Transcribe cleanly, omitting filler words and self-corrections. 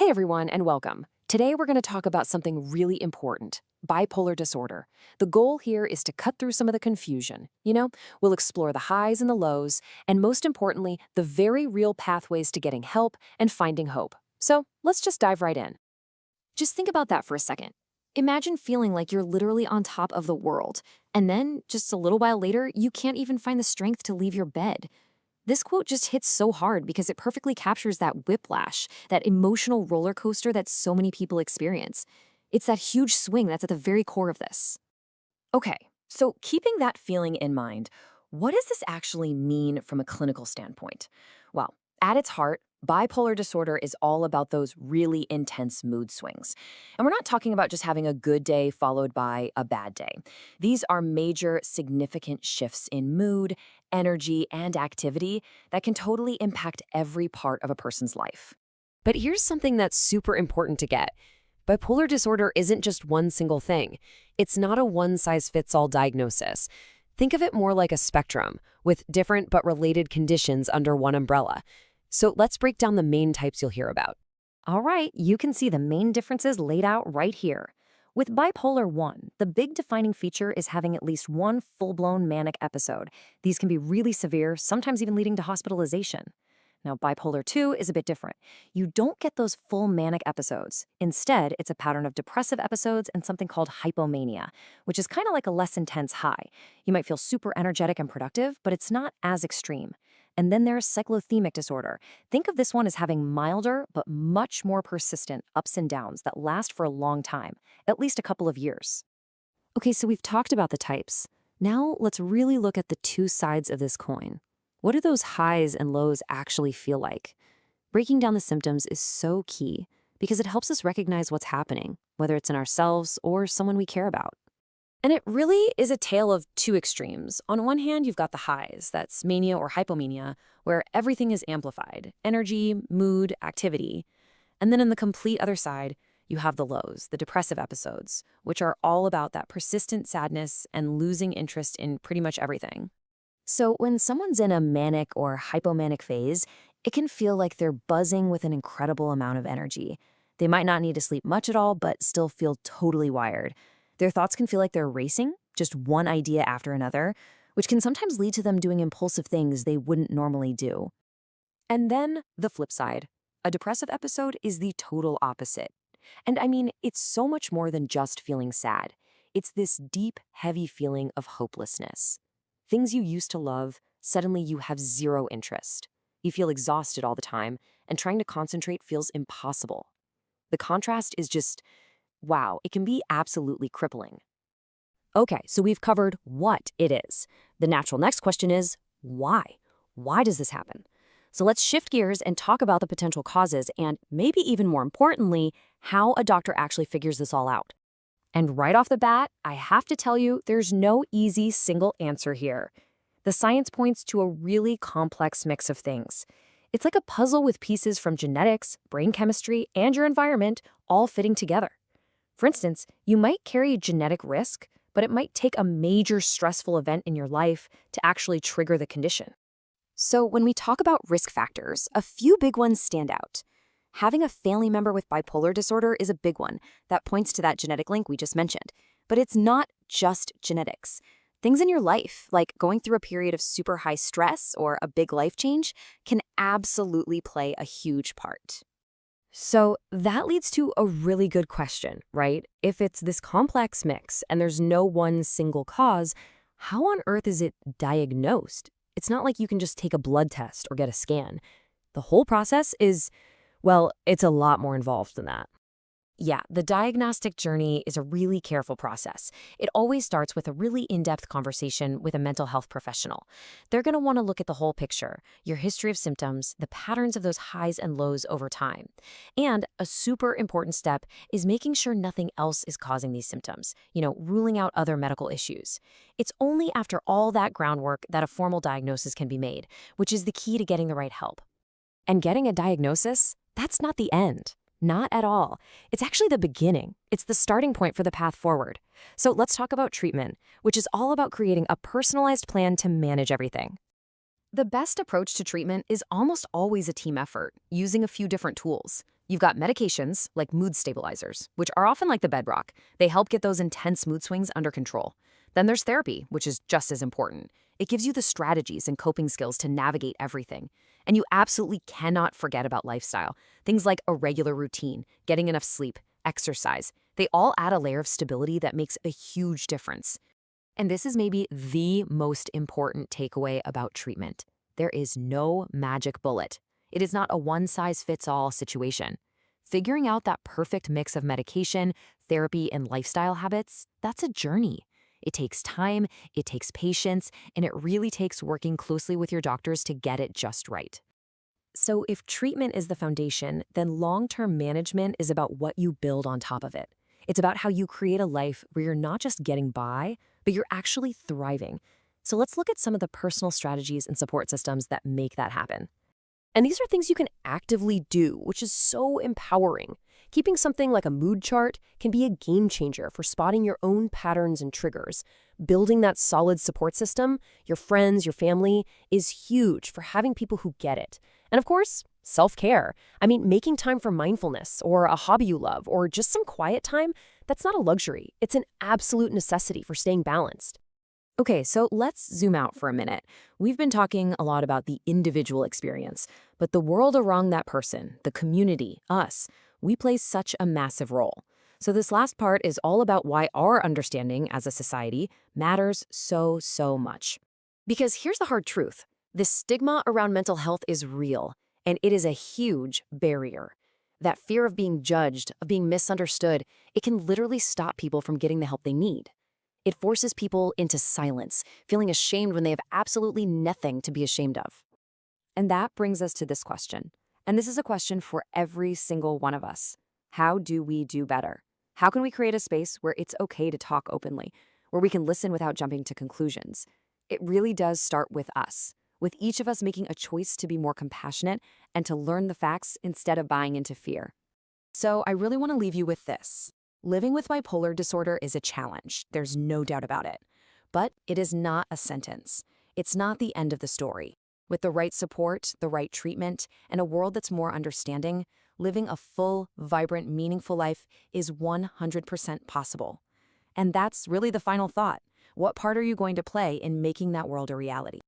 Hi, everyone, and welcome. Today, we're going to talk about something really important: bipolar disorder. The goal here is to cut through some of the confusion. We'll explore the highs and the lows, and most importantly, the very real pathways to getting help and finding hope. So let's just dive right in. Just think about that for a second. Imagine feeling like you're literally on top of the world, and then, just a little while later, you can't even find the strength to leave your bed. This quote just hits so hard because it perfectly captures that whiplash, that emotional roller coaster that so many people experience. It's that huge swing that's at the very core of this. Okay, so keeping that feeling in mind, what does this actually mean from a clinical standpoint? Well, at its heart, bipolar disorder is all about those really intense mood swings. And we're not talking about just having a good day followed by a bad day. These are major, significant shifts in mood, energy, and activity that can totally impact every part of a person's life. But here's something that's super important to get. Bipolar disorder isn't just one single thing. It's not a one-size-fits-all diagnosis. Think of it more like a spectrum, with different but related conditions under one umbrella. So let's break down the main types you'll hear about. All right, you can see the main differences laid out right here. With bipolar 1, the big defining feature is having at least one full-blown manic episode. These can be really severe, sometimes even leading to hospitalization. Now, bipolar 2 is a bit different. You don't get those full manic episodes. Instead, it's a pattern of depressive episodes and something called hypomania, which is kind of like a less intense high. You might feel super energetic and productive, but it's not as extreme. And then there's cyclothemic disorder. Think of this one as having milder but much more persistent ups and downs that last for a long time, at least a couple of years. Okay, so we've talked about the types. Now let's really look at the two sides of this coin. What do those highs and lows actually feel like? Breaking down the symptoms is so key because it helps us recognize what's happening, whether it's in ourselves or someone we care about. And it really is a tale of two extremes. On one hand, you've got the highs, that's mania or hypomania, where everything is amplified: energy, mood, activity. And then on the complete other side, you have the lows, the depressive episodes, which are all about that persistent sadness and losing interest in pretty much everything. So when someone's in a manic or hypomanic phase, it can feel like they're buzzing with an incredible amount of energy. They might not need to sleep much at all, but still feel totally wired. Their thoughts can feel like they're racing, just one idea after another, which can sometimes lead to them doing impulsive things they wouldn't normally do. And then the flip side. A depressive episode is the total opposite. And I mean, it's so much more than just feeling sad. It's this deep, heavy feeling of hopelessness. Things you used to love, suddenly you have zero interest. You feel exhausted all the time, and trying to concentrate feels impossible. The contrast is just, wow, it can be absolutely crippling. Okay, so we've covered what it is. The natural next question is, why? Why does this happen? So let's shift gears and talk about the potential causes and, maybe even more importantly, how a doctor actually figures this all out. And right off the bat, I have to tell you, there's no easy single answer here. The science points to a really complex mix of things. It's like a puzzle with pieces from genetics, brain chemistry, and your environment all fitting together. For instance, you might carry genetic risk, but it might take a major stressful event in your life to actually trigger the condition. So when we talk about risk factors, a few big ones stand out. Having a family member with bipolar disorder is a big one that points to that genetic link we just mentioned. But it's not just genetics. Things in your life, like going through a period of super high stress or a big life change, can absolutely play a huge part. So that leads to a really good question, right? If it's this complex mix and there's no one single cause, how on earth is it diagnosed? It's not like you can just take a blood test or get a scan. The whole process is, well, it's a lot more involved than that. Yeah, the diagnostic journey is a really careful process. It always starts with a really in-depth conversation with a mental health professional. They're going to want to look at the whole picture: your history of symptoms, the patterns of those highs and lows over time. And a super important step is making sure nothing else is causing these symptoms, ruling out other medical issues. It's only after all that groundwork that a formal diagnosis can be made, which is the key to getting the right help. And getting a diagnosis, that's not the end. Not at all. It's actually the beginning. It's the starting point for the path forward. So let's talk about treatment, which is all about creating a personalized plan to manage everything. The best approach to treatment is almost always a team effort, using a few different tools. You've got medications like mood stabilizers, which are often like the bedrock. They help get those intense mood swings under control. Then there's therapy, which is just as important. It gives you the strategies and coping skills to navigate everything. And you absolutely cannot forget about lifestyle. Things like a regular routine, getting enough sleep, exercise. They all add a layer of stability that makes a huge difference. And this is maybe the most important takeaway about treatment. There is no magic bullet. It is not a one-size-fits-all situation. Figuring out that perfect mix of medication, therapy, and lifestyle habits, that's a journey. It takes time, it takes patience, and it really takes working closely with your doctors to get it just right. So if treatment is the foundation, then long-term management is about what you build on top of it. It's about how you create a life where you're not just getting by, but you're actually thriving. So let's look at some of the personal strategies and support systems that make that happen. And these are things you can actively do, which is so empowering. Keeping something like a mood chart can be a game changer for spotting your own patterns and triggers. Building that solid support system, your friends, your family, is huge for having people who get it. And of course, self-care. I mean, making time for mindfulness or a hobby you love or just some quiet time, that's not a luxury. It's an absolute necessity for staying balanced. Okay, so let's zoom out for a minute. We've been talking a lot about the individual experience, but the world around that person, the community, us, we play such a massive role. So this last part is all about why our understanding as a society matters so much. Because here's the hard truth. The stigma around mental health is real, and it is a huge barrier. That fear of being judged, of being misunderstood, it can literally stop people from getting the help they need. It forces people into silence, feeling ashamed when they have absolutely nothing to be ashamed of. And that brings us to this question. And this is a question for every single one of us. How do we do better? How can we create a space where it's okay to talk openly, where we can listen without jumping to conclusions? It really does start with us, with each of us making a choice to be more compassionate and to learn the facts instead of buying into fear. So I really want to leave you with this. Living with bipolar disorder is a challenge, there's no doubt about it. But it is not a sentence. It's not the end of the story. With the right support, the right treatment, and a world that's more understanding, living a full, vibrant, meaningful life is 100% possible. And that's really the final thought. What part are you going to play in making that world a reality?